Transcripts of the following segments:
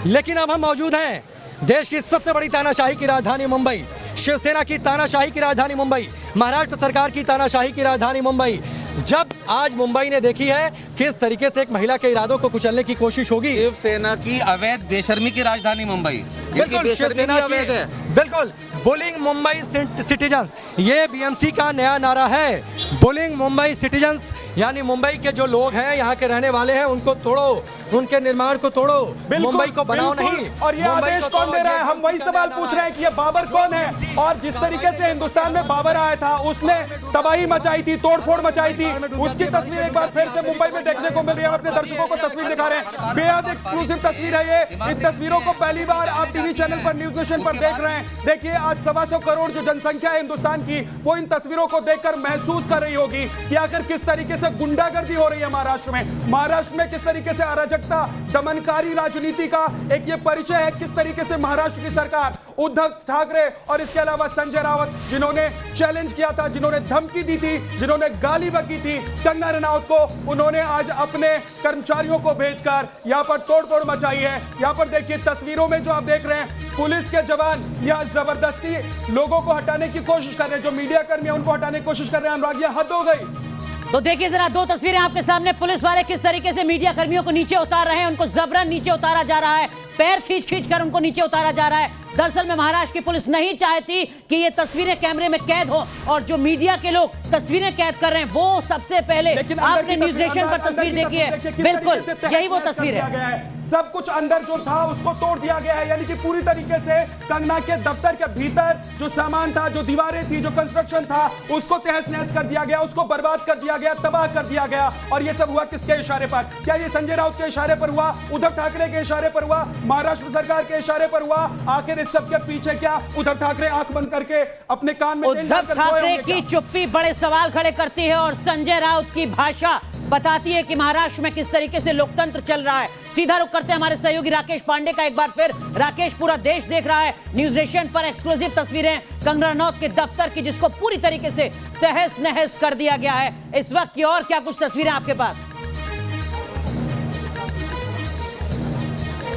लेकिन अब हम मौजूद हैं देश की सबसे बड़ी तानाशाही की राजधानी मुंबई, शिवसेना की तानाशाही की राजधानी मुंबई, महाराष्ट्र सरकार की तानाशाही की राजधानी मुंबई। जब आज मुंबई ने देखी है किस तरीके से एक महिला के इरादों को कुचलने की कोशिश होगी। शिवसेना की अवैध बेशर्मी की राजधानी मुंबई, बिल्कुल शिवसेना की अवैध है। बिल्कुल बुलिंग मुंबई सिटीजन्स, ये बीएमसी का नया नारा है। बुलिंग मुंबई सिटीजन्स यानी मुंबई के जो लोग हैं, यहाँ के रहने वाले हैं, उनको तोड़ो, उनके निर्माण को तोड़ो, मुंबई को बनाओ नहीं। और ये आदेश कौन दे रहा है? हम वही सवाल पूछ रहे हैं कि ये बाबर कौन है? और जिस तरीके से हिंदुस्तान में बाबर आया था, उसने तबाही मचाई थी, तोड़फोड़ मचाई थी, उसकी तस्वीर एक बार फिर से मुंबई में देखने को मिल रही है। हम अपने दर्शकों को तस्वीर दिखा रहे हैं, बेहद एक्सक्लूसिव तस्वीर है ये। इस तस्वीरों को पहली बार आप टीवी चैनल पर, न्यूज नेशन पर देख रहे हैं। देखिए, आज 125 करोड़ जो जनसंख्या है हिंदुस्तान की, वो इन तस्वीरों को देखकर महसूस कर रही होगी कि आखिर किस तरीके से गुंडागर्दी हो रही है महाराष्ट्र में। महाराष्ट्र में किस तरीके से अराजकता, दमनकारी राजनीति का एक ये परिचय है। किस तरीके से महाराष्ट्र की सरकार, उद्धव ठाकरे और इसके अलावा संजय राउत, जिन्होंने चैलेंज किया था, जिन्होंने धमकी दी थी, जिन्होंने गाली बकी थी कंगना रनौत को, उन्होंने आज अपने कर्मचारियों को भेजकर यहां पर तोड़फोड़ मचाई है। यहां पर देखिए तस्वीरों में जो आप देख रहे हैं, पुलिस के जवान यहां जबरदस्ती लोगों को हटाने की कोशिश कर रहे हैं, जो मीडिया कर्मी है उनको हटाने की कोशिश कर रहे हैं। अनुराग, यह हद हो गई। तो देखिए जरा दो तस्वीरें आपके सामने, पुलिस वाले किस तरीके से मीडिया कर्मियों को नीचे उतार रहे हैं, उनको जबरन नीचे उतारा जा रहा है, पैर खींच खींच कर उनको नीचे उतारा जा रहा है। दरअसल में महाराष्ट्र की पुलिस नहीं चाहती कि ये तस्वीरें कैमरे में कैद हो, और जो मीडिया के लोग तस्वीरें कैद कर रहे हैं वो सबसे पहले आपने न्यूज नेशन पर तस्वीर देखी है, बिल्कुल यही वो तस्वीर है। सब कुछ अंदर जो था उसको तोड़ दिया गया है, यानी कि पूरी तरीके से कंगना के दफ्तर के भीतर जो सामान था, जो दीवारें थी, जो कंस्ट्रक्शन था, उसको तहस नहस कर दिया गया, उसको बर्बाद कर दिया गया, तबाह कर दिया गया। और ये सब हुआ किसके इशारे पर? क्या ये संजय राउत के इशारे पर हुआ, उद्धव ठाकरे के इशारे पर हुआ, महाराष्ट्र सरकार के इशारे पर हुआ? आखिर इस सब के पीछे क्या उद्धव ठाकरे आंख बंद करके अपने कान में उद्धव ठाकरे की चुप्पी बड़े सवाल खड़े करती है, और संजय राउत की भाषा बताती है कि महाराष्ट्र में किस तरीके से लोकतंत्र चल रहा है। सीधा रुख करते हैं हमारे सहयोगी राकेश पांडे का। एक बार फिर राकेश, पूरा देश देख रहा है न्यूज नेशन पर एक्सक्लूसिव तस्वीरें कंगना रनौत के दफ्तर की, जिसको पूरी तरीके से तहस नहस कर दिया गया है इस वक्त की। और क्या कुछ तस्वीरें आपके पास?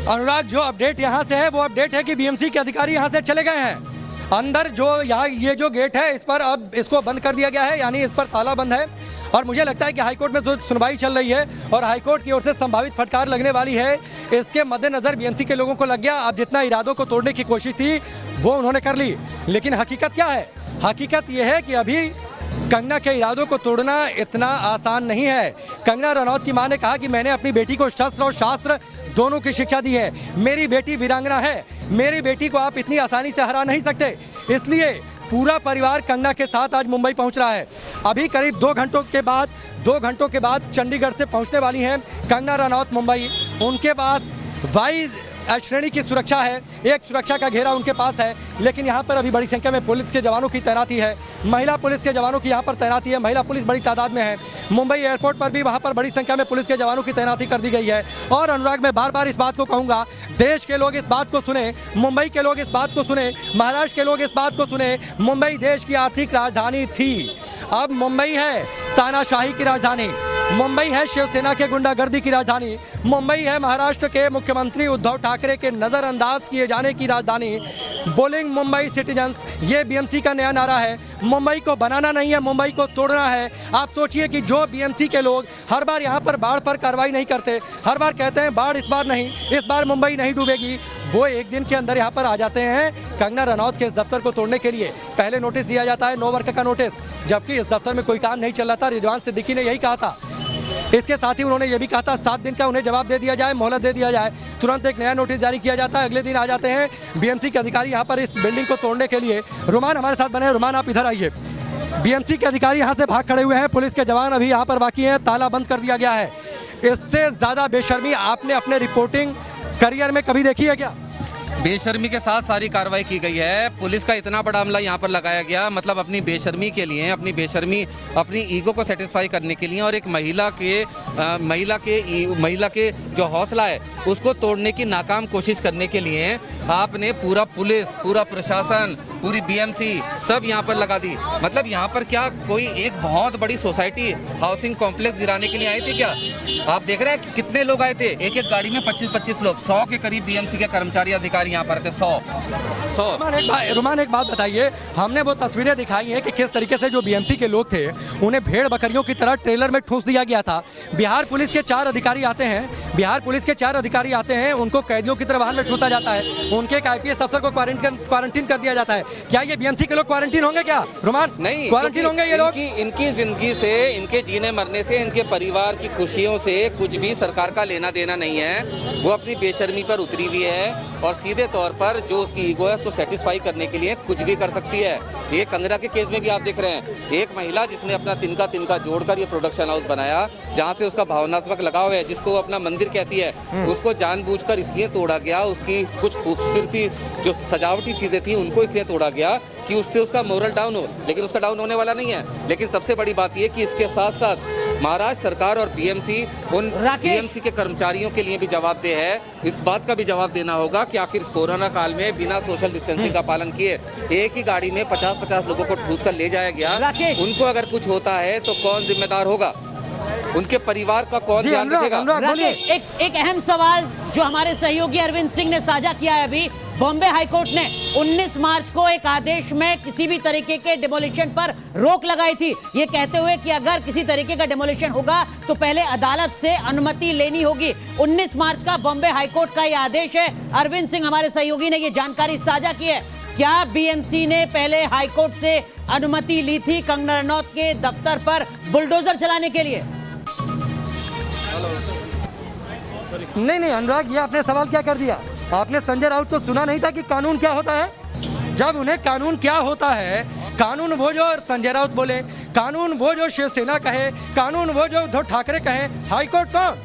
अनुराग, जो अपडेट यहाँ से है वो अपडेट है कि बीएमसी के अधिकारी यहाँ से चले गए हैं। अंदर जो यहाँ ये जो गेट है, इस पर अब इसको बंद कर दिया गया है, यानी इस पर ताला बंद है। और मुझे लगता है कि हाईकोर्ट में जो सुनवाई चल रही है और हाईकोर्ट की ओर से संभावित फटकार लगने वाली है, इसके मद्देनजर बीएमसी के लोगों को लग गया अब जितना इरादों को तोड़ने की कोशिश थी वो उन्होंने कर ली। लेकिन हकीकत क्या है? हकीकत यह है कि अभी कंगना के इरादों को तोड़ना इतना आसान नहीं है। कंगना रनौत की मां ने कहा कि मैंने अपनी बेटी को शस्त्र और शास्त्र दोनों की शिक्षा दी है, मेरी बेटी वीरांगना है, मेरी बेटी को आप इतनी आसानी से हरा नहीं सकते। इसलिए पूरा परिवार कंगना के साथ आज मुंबई पहुंच रहा है। अभी करीब 2 घंटों के बाद चंडीगढ़ से पहुंचने वाली हैं कंगना रनौत मुंबई। उनके पास वाई श्रेणी की सुरक्षा है, एक सुरक्षा का घेरा उनके पास है, लेकिन यहाँ पर अभी बड़ी संख्या में पुलिस के जवानों की तैनाती है, महिला पुलिस के जवानों की यहाँ पर तैनाती है, महिला पुलिस बड़ी तादाद में है। मुंबई एयरपोर्ट पर भी वहाँ पर बड़ी संख्या में पुलिस के जवानों की तैनाती कर दी गई है। और अनुराग, मैं बार बार इस बात को कहूँगा, देश के लोग इस बात को सुने, मुंबई के लोग इस बात को सुने, महाराष्ट्र के लोग इस बात को सुने, मुंबई देश की आर्थिक राजधानी थी, अब मुंबई है तानाशाही की राजधानी, मुंबई है शिवसेना के गुंडागर्दी की राजधानी, मुंबई है महाराष्ट्र के मुख्यमंत्री उद्धव ठाकरे के नज़रअंदाज किए जाने की राजधानी। बुलिंग मुंबई सिटीजन्स, ये बीएमसी का नया नारा है। मुंबई को बनाना नहीं है, मुंबई को तोड़ना है। आप सोचिए कि जो बीएमसी के लोग हर बार यहाँ पर बाढ़ पर कार्रवाई नहीं करते, हर बार कहते हैं बाढ़ इस बार नहीं, इस बार मुंबई नहीं डूबेगी, वो एक दिन के अंदर यहाँ पर आ जाते हैं कंगना रनौत के इस दफ्तर को तोड़ने के लिए। पहले नोटिस दिया जाता है 9 वर्क का नोटिस, जबकि इस दफ्तर में कोई काम नहीं चल रहा था। रिजवान सिद्दीकी ने यही कहा था। इसके साथ ही उन्होंने ये भी कहा था 7 दिन का उन्हें जवाब दे दिया जाए, मोहलत दे दिया जाए। तुरंत एक नया नोटिस जारी किया जाता है, अगले दिन आ जाते हैं बीएमसी के अधिकारी यहाँ पर इस बिल्डिंग को तोड़ने के लिए। रुमान हमारे साथ बने हैं। रुमान, आप इधर आइए। बीएमसी के अधिकारी यहाँ से भाग खड़े हुए हैं, पुलिस के जवान अभी यहाँ पर बाकी हैं, ताला बंद कर दिया गया है। इससे ज़्यादा बेशर्मी आपने अपने रिपोर्टिंग करियर में कभी देखी है क्या? बेशर्मी के साथ सारी कार्रवाई की गई है। पुलिस का इतना बड़ा हमला यहाँ पर लगाया गया, मतलब अपनी बेशर्मी के लिए, अपनी ईगो को सेटिस्फाई करने के लिए, और एक महिला के जो हौसला है उसको तोड़ने की नाकाम कोशिश करने के लिए आपने पूरा पुलिस, पूरा प्रशासन, पूरी बीएमसी सब यहाँ पर लगा दी। मतलब यहाँ पर क्या कोई एक बहुत बड़ी सोसाइटी हाउसिंग कॉम्प्लेक्स गिराने के लिए आए थे क्या? आप देख रहे हैं कि कितने लोग आए थे, एक एक गाड़ी में 25-25 लोग, 100 के करीब बीएमसी के कर्मचारी अधिकारी यहाँ पर थे। 100। रुमान एक बात बताइए, हमने वो तस्वीरें दिखाई हैं कि किस तरीके से जो बीएमसी के लोग थे उन्हें भेड़ बकरियों की तरह ट्रेलर में ठूंस दिया गया था। बिहार पुलिस के 4 अधिकारी आते हैं, उनको कैदियों की तरह वाहन में ठूंसा जाता है, उनके एक आईपीएस अफसर को क्वारंटीन कर दिया जाता है। क्या ये बीएमसी के लोग क्वारंटीन होंगे क्या रुमान? नहीं, क्वारंटीन होंगे ये लोग? इनकी जिंदगी से, इनके जीने मरने से, इनके परिवार की खुशियों से कुछ भी सरकार का लेना देना नहीं है। वो अपनी बेशर्मी पर उतरी हुई है और सीधे तौर पर जो उसकी ईगो है उसको सेटिस्फाई करने के लिए कुछ भी कर सकती है। ये कंगना के केस में भी आप देख रहे हैं, एक महिला जिसने अपना तिनका जोड़कर ये प्रोडक्शन हाउस बनाया, जहाँ से उसका भावनात्मक लगाव है, जिसको वो अपना मंदिर कहती है, उसको जानबूझकर इसलिए तोड़ा गया, उसकी कुछ खूबसूरती जो सजावटी चीजें थी उनको इसलिए तोड़ा गया कि उससे उसका मोरल डाउन हो, लेकिन उसका डाउन होने वाला नहीं है। लेकिन सबसे बड़ी बात यह कि इसके साथ साथ महाराष्ट्र सरकार और बीएमसी उन बीएमसी के कर्मचारियों के लिए भी जवाबदेह है। इस बात का भी जवाब देना होगा कि आखिर इस कोरोना काल में बिना सोशल डिस्टेंसिंग का पालन किए एक ही गाड़ी में 50-50 लोगों को ठूस कर ले जाया गया। उनको अगर कुछ होता है तो कौन जिम्मेदार होगा? उनके परिवार का कौन ध्यान रखेगा? एक अहम सवाल जो हमारे सहयोगी अरविंद सिंह ने साझा किया है, अभी बॉम्बे हाईकोर्ट ने 19 मार्च को एक आदेश में किसी भी तरीके के डिमोलिशन पर रोक लगाई थी, ये कहते हुए कि अगर किसी तरीके का डिमोलिशन होगा तो पहले अदालत से अनुमति लेनी होगी। 19 मार्च का बॉम्बे हाईकोर्ट का ये आदेश है। अरविंद सिंह हमारे सहयोगी ने ये जानकारी साझा की है। क्या बीएमसी ने पहले हाईकोर्ट से अनुमति ली थी कंगना रनौत के दफ्तर पर बुलडोजर चलाने के लिए? नहीं अनुराग, ये आपने सवाल क्या कर दिया? आपने संजय राउत को सुना नहीं था कि कानून क्या होता है? जब उन्हें कानून क्या होता है, कानून वो जो संजय राउत बोले, कानून वो जो शिवसेना कहे, कानून वो जो उद्धव ठाकरे कहे, हाईकोर्ट कौन?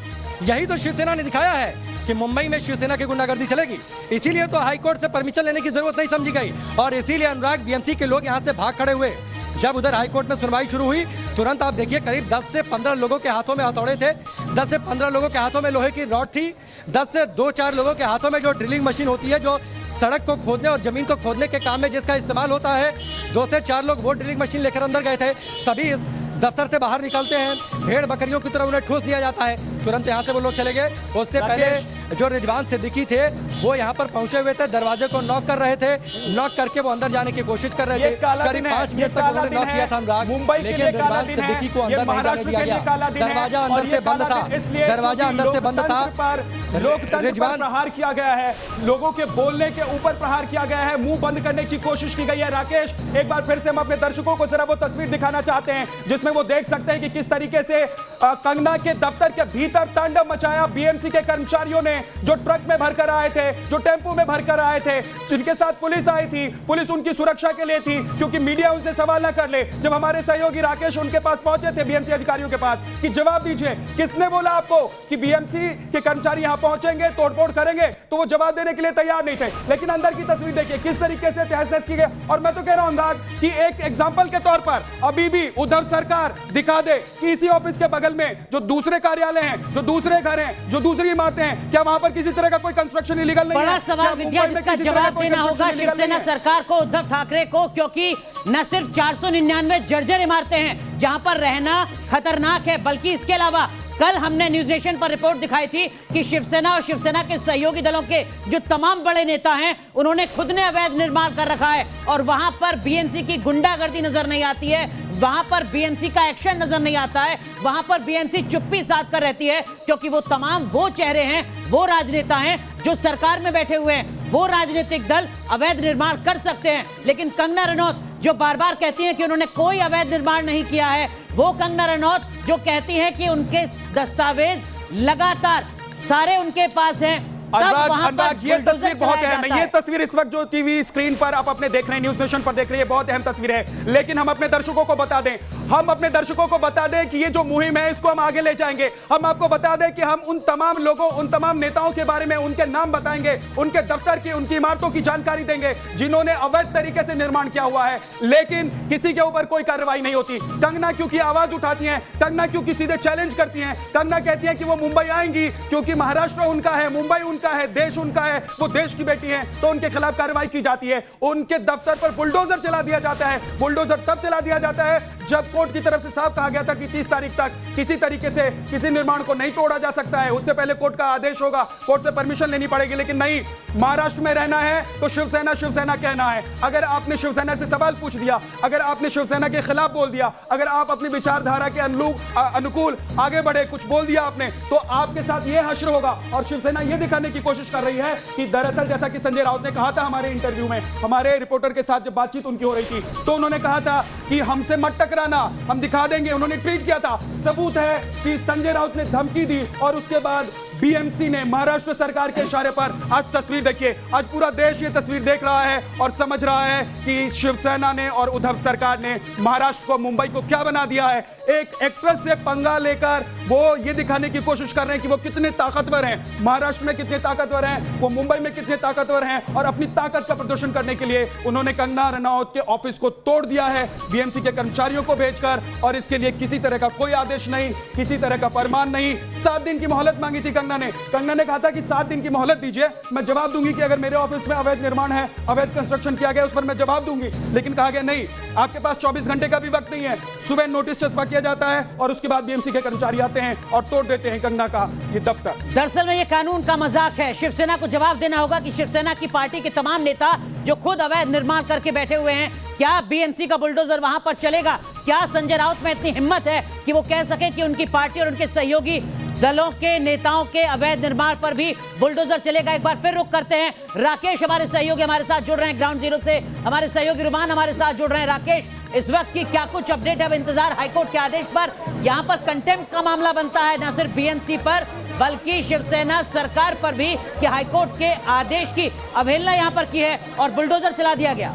यही तो शिवसेना ने दिखाया है कि मुंबई में शिवसेना की गुंडागर्दी चलेगी। इसीलिए तो हाईकोर्ट से परमिशन लेने की जरूरत नहीं समझी गई और इसीलिए अनुराग बीएमसी के लोग यहाँ से भाग खड़े हुए। जब उधर हाईकोर्ट में सुनवाई शुरू हुई, तुरंत आप देखिए करीब 10 से 15 लोगों के हाथों में हथौड़े थे, 10 से 15 लोगों के हाथों में लोहे की रॉड थी, 10 से 2-4 लोगों के हाथों में जो ड्रिलिंग मशीन होती है, जो सड़क को खोदने और जमीन को खोदने के काम में जिसका इस्तेमाल होता है, 2 से 4 लोग वो ड्रिलिंग मशीन लेकर अंदर गए थे। सभी इस दफ्तर से बाहर निकलते हैं, भेड़ बकरियों की तरह उन्हें ठूस दिया जाता है, तुरंत यहाँ से वो लोग चले गए। उससे पहले जो रिजवान सिद्दीकी थे वो यहाँ पर पहुंचे हुए थे, दरवाजे को नॉक कर रहे थे, नॉक करके वो अंदर जाने की कोशिश कर रहे थे। करीब 5 मिनट तक उन्होंने नॉक किया था अनुराग, लेकिन रिजवान सिद्दीकी को अंदर नहीं जाने दिया गया। दरवाजा अंदर से बंद था, दरवाजा अंदर से बंद था। लोकतंत्र पर प्रहार किया गया है, लोगों के बोलने के ऊपर प्रहार किया गया है, मुंह बंद करने की कोशिश की गई है। राकेश, एक बार फिर से हम अपने दर्शकों को जरा वो तस्वीर दिखाना चाहते हैं जिसमें वो देख सकते हैं कि किस तरीके से कंगना के दफ्तर के भीतर तांडव मचाया बीएमसी के कर्मचारियों ने, जो ट्रक में भरकर आए थे, जो टेंपू में भरकर आए थे, जिनके साथ पुलिस आई थी। पुलिस उनकी सुरक्षा के लिए थी क्योंकि मीडिया उनसे सवाल न कर ले। जब हमारे सहयोगी राकेश उनके पास पहुंचे थे बीएमसी अधिकारियों के पास कि जवाब दीजिए, किसने बोला आपको कि बीएमसी के कर्मचारी यहां पहुंचेंगे, तोड़फोड़ करेंगे, तो वो जवाब देने के लिए तैयार नहीं थे। लेकिन अंदर की तस्वीर देखिए किस तरीके से तहस-नहस की गई। और मैं तो कह रहा हूं अनुराग कि एक एग्जांपल के तौर पर अभी भी उद्धव सरकार दिखा दे कि इसी ऑफिस के बगल में जो दूसरे कार्यालय हैं, जो दूसरे घर हैं, जो दूसरी इमारतें हैं, क्या वहां पर किसी तरह का कोई कंस्ट्रक्शन इलीगल नहीं है? बड़ा सवाल विद्या, जिसका जवाब देना होगा शिवसेना सरकार को, उद्धव ठाकरे को, क्योंकि न सिर्फ 499 जर्जर इमारतें हैं जहां पर रहना खतरनाक है, बल्कि इसके अलावा कल हमने न्यूज नेशन पर रिपोर्ट दिखाई थी कि शिवसेना और शिवसेना के सहयोगी दलों के जो तमाम बड़े नेता हैं उन्होंने खुद ने अवैध निर्माण कर रखा है और वहां पर बीएमसी की गुंडागर्दी नजर नहीं आती है, वहां पर बीएमसी का एक्शन नजर नहीं आता है, वहां पर बीएमसी चुप्पी साध कर रहती है, क्योंकि वो तमाम वो चेहरे हैं, वो राजनेता हैं जो सरकार में बैठे हुए हैं, वो राजनीतिक दल अवैध निर्माण कर सकते हैं। लेकिन कंगना रनौत जो बार बार कहती हैं कि उन्होंने कोई अवैध निर्माण नहीं किया है, वो कंगना रनौत जो कहती हैं कि उनके दस्तावेज लगातार सारे उनके पास हैं, ये तस्वीर बहुत अहम है। ये तस्वीर इस वक्त जो टीवी स्क्रीन पर आप अपने देख रहे हैं, न्यूज नेशन पर देख रहे हैं, बहुत अहम तस्वीर है। लेकिन हम अपने दर्शकों को बता दें, हम अपने दर्शकों को बता दें कि ये जो मुहिम है इसको हम आगे ले जाएंगे। हम आपको बता दें कि हम उन तमाम लोगों, उन तमाम नेताओं के बारे में उनके नाम बताएंगे, उनके दफ्तर की, उनकी इमारतों की जानकारी देंगे जिन्होंने अवैध तरीके से निर्माण किया हुआ है, लेकिन किसी के ऊपर कोई कार्रवाई नहीं होती। कंगना क्योंकि आवाज उठाती हैं, कंगना क्योंकि सीधे चैलेंज करती हैं, कंगना कहती है कि वो मुंबई आएंगी क्योंकि महाराष्ट्र उनका है, मुंबई उनका है, देश उनका है, वो देश की बेटी है, तो उनके खिलाफ कार्रवाई की जाती है। उनके दफ्तर पर बुलडोजर चला दिया जाता है। बुलडोजर तब चला दिया जाता है जब कोर्ट की तरफ से साफ कहा गया था कि 30 तारीख तक किसी तरीके से किसी निर्माण को नहीं तोड़ा जा सकता है, उससे पहले कोर्ट का आदेश होगा, कोर्ट से परमिशन लेनी पड़ेगी। लेकिन नहीं, महाराष्ट्र में रहना है तो शिवसेना शिवसेना कहना है। अगर आपने शिवसेना से सवाल पूछ दिया, अगर आपने शिवसेना के खिलाफ बोल दिया, अगर आप अपनी विचारधारा के अनुकूल आगे बढ़े, कुछ बोल दिया आपने, तो आपके साथ यह हश्र होगा। और शिवसेना यह दिखाने की कोशिश कर रही है कि दरअसल जैसा कि संजय राउत ने कहा था हमारे इंटरव्यू में, हमारे रिपोर्टर के साथ जब बातचीत उनकी हो रही थी, तो उन्होंने कहा था कि हमसे मत टकराना, हम दिखा देंगे। उन्होंने ट्वीट किया था। सबूत है कि संजय राउत ने धमकी दी और उसके बाद बीएमसी ने महाराष्ट्र सरकार के इशारे पर आज तस्वीर देखिए, आज पूरा देश ये तस्वीर देख रहा है और समझ रहा है कि शिवसेना ने और उद्धव सरकार ने महाराष्ट्र को, मुंबई को क्या बना दिया है। एक एक्ट्रेस से पंगा लेकर वो ये दिखाने की कोशिश कर रहे हैं कि वो कितने ताकतवर हैं, महाराष्ट्र में कितने ताकतवर हैं, वो मुंबई में कितने ताकतवर हैं, और अपनी ताकत का प्रदर्शन करने के लिए उन्होंने कंगना रनौत के ऑफिस को तोड़ दिया है बीएमसी के कर्मचारियों को भेजकर, और इसके लिए किसी तरह का कोई आदेश नहीं, किसी तरह का फरमान नहीं। 7 दिन की मोहलत मांगी थी कंगना ने कहा था कि 7 दिन की मोहलत दीजिए, मैं जवाब दूंगी कि अगर मेरे ऑफिस में अवैध निर्माण है, अवैध कंस्ट्रक्शन किया गया, उस पर मैं जवाब दूंगी। लेकिन कहा गया नहीं, आपके पास 24 घंटे का भी वक्त नहीं है। सुबह नोटिस चस्पा किया जाता है और उसके बाद बीएमसी के कर्मचारी आते हैं और तोड़ देते हैं कंगना का ये दफ्तर। दरअसल में ये कानून का मजाक है। शिवसेना को जवाब देना होगा कि शिवसेना की पार्टी के तमाम नेता जो खुद अवैध निर्माण करके बैठे हुए हैं, क्या बीएमसी का बुलडोजर वहां पर चलेगा? क्या संजय राउत में इतनी हिम्मत है कि वो कह सके कि उनकी पार्टी और उनके सहयोगी दलों के नेताओं के अवैध निर्माण पर भी बुलडोजर चलेगा? एक बार फिर रुक करते हैं। राकेश हमारे सहयोगी हमारे साथ जुड़ रहे हैं ग्राउंड जीरो से, हमारे सहयोगी रुमान हमारे साथ जुड़ रहे हैं। राकेश, इस वक्त की क्या कुछ अपडेट है? अब इंतजार हाईकोर्ट के आदेश पर। यहाँ पर कंटेम्प्ट का मामला बनता है न सिर्फ बीएमसी पर बल्कि शिवसेना सरकार पर भी कि हाईकोर्ट के आदेश की अवहेलना यहाँ पर की है और बुलडोजर चला दिया गया।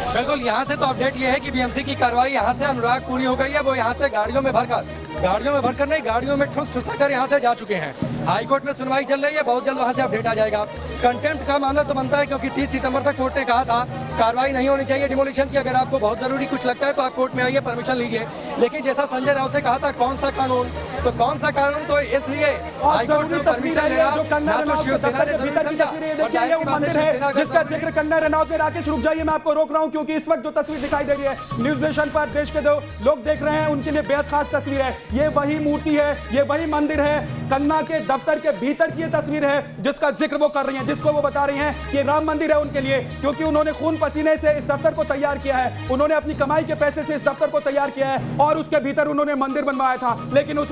बिल्कुल, यहाँ से तो अपडेट ये है कि बीएमसी की कार्रवाई यहाँ से अनुराग पूरी हो गई है। वो यहाँ से गाड़ियों में भरकर नहीं, गाड़ियों में ठुस ठुसाकर यहाँ से जा चुके हैं। हाईकोर्ट में सुनवाई चल रही है, बहुत जल्द वहाँ से अपडेट आ जाएगा। कंटेम्प्ट का मामला तो बनता है क्योंकि 30 सितंबर तक कोर्ट ने कहा था कार्रवाई नहीं होनी चाहिए डिमोलिशन की। अगर आपको बहुत जरूरी कुछ लगता है तो आप कोर्ट में आइए, परमिशन लीजिए। लेकिन जैसा संजय राउत ने कहा था कौन सा कानून, तो कौन सा कानून, तो इसलिए हाईकोर्ट में परमिशन लेना ना तो शिवसेना ने जरूरी समझा। जिसका जिक्र कंगना रनौत ने, राकेश रुक जाइए, मैं आपको रोक रहा हूं क्योंकि इस वक्त जो तस्वीर दिखाई दे रही है न्यूज नेशन पर देश के जो लोग देख रहे हैं उनके लिए बेहद खास तस्वीर है। ये वही मूर्ति है, ये वही मंदिर है, कंगना के दफ्तर के भीतर की ये तस्वीर है जिसका जिक्र वो कर रही हैं, जिसको वो बता रही हैं कि राम मंदिर है उनके लिए, क्योंकि उन्होंने खून पसीने से इस दफ्तर को तैयार किया है, उन्होंने अपनी कमाई के पैसे से इस दफ्तर को तैयार किया है और उसके भीतर उन्होंने मंदिर बनवाया था। लेकिन उस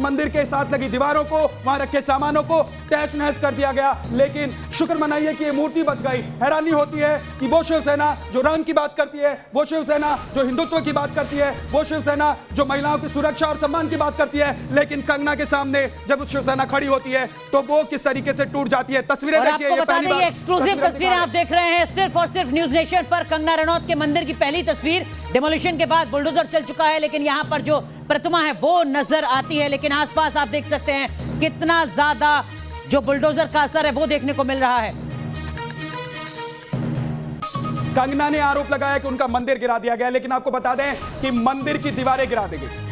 मंदिर के साथ लगी दीवारों को, वहां रखे सामानों को तहस नहस कर दिया गया। लेकिन शुक्र मनाइए कि ये मूर्ति बच गई। हैरानी होती है कि वो शिवसेना जो रंग की बात करती है, वो शिवसेना जो हिंदुत्व की बात करती है, वो शिवसेना जो महिलाओं की सुरक्षा और सम्मान की बात करती है, लेकिन कंगना के सामने जब उस शिवसेना खड़ी होती है तो वो किस तरीके से टूट जाती है। तस्वीरें देखिए, आपको बता दें ये एक्सक्लूसिव तस्वीरें आप देख रहे हैं सिर्फ और सिर्फ न्यूज नेशन पर। कंगना रनौत के मंदिर की पहली तस्वीर, डिमोलिशन के बाद बुलडोजर चल चुका है, लेकिन यहाँ पर जो प्रतिमा है वो नजर आती है। लेकिन आसपास आप देख सकते हैं कितना ज्यादा जो बुलडोजर का असर है वो देखने को मिल रहा है। कंगना ने आरोप लगाया कि उनका मंदिर गिरा दिया गया, लेकिन आपको बता दें कि मंदिर की दीवारें गिरा दी गई।